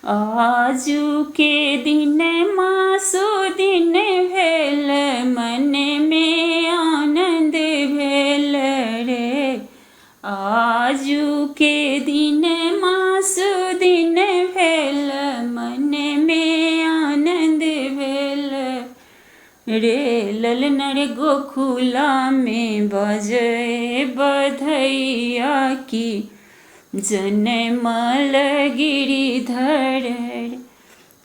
आजू के दिन मासु दिन भेल, मन में आनंद भेल रे। आजू के दिन मासु दिन भेल, मन में आनंद भेल रे। ललना रे गोकुला में बजे बधैया की, जनमल गिरिधर।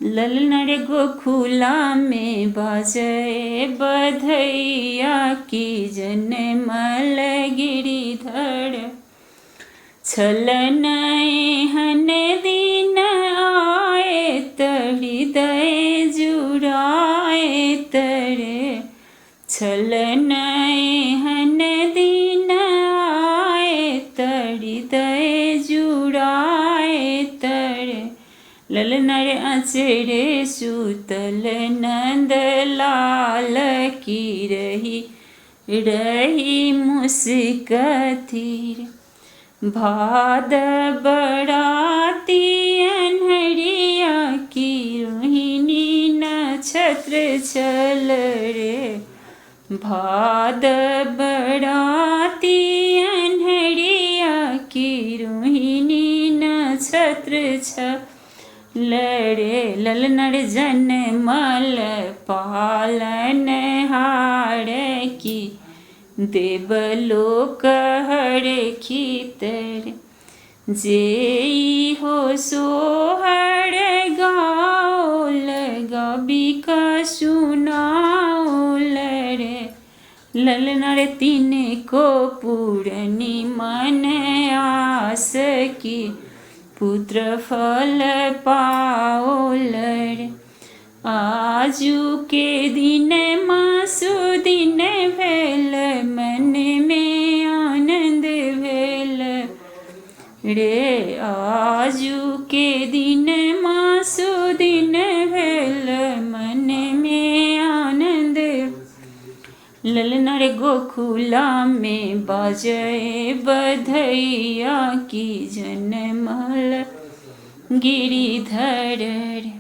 ललना रे गोकुला में बाजे बधैया की, जनमल गिरिधर। छलन हन दिन आए, हृदय जुड़ाए तरे। छलन हन दिन आए, हृदय जुड़ाए तरे। ललना रे अचरे सुतल नंद लाल की, रही रही मुस्कती। भाद बराती अन्हरिया की, रोहिणी नक्षत्र छल रे। भाद बराती अन्हरिया की, रोहिणी नक्षत्र छल रे। ललना रे जनमल पालन हार की, देवलोक हरखितर। जेई हो सोहर गाओल, गाबिका सुनाओल रे। ललना रे तीन को पूरनी मन आस की, पुत्र फल पाओल रे। आजू के दिन मासु दिन भेल, मन में आनंद भेल रे। आजू के दिन मासु दिन भेल, मन में आनंद। ललना रे गोकुला में बाजे बधैया की, जनमल गिरिधर।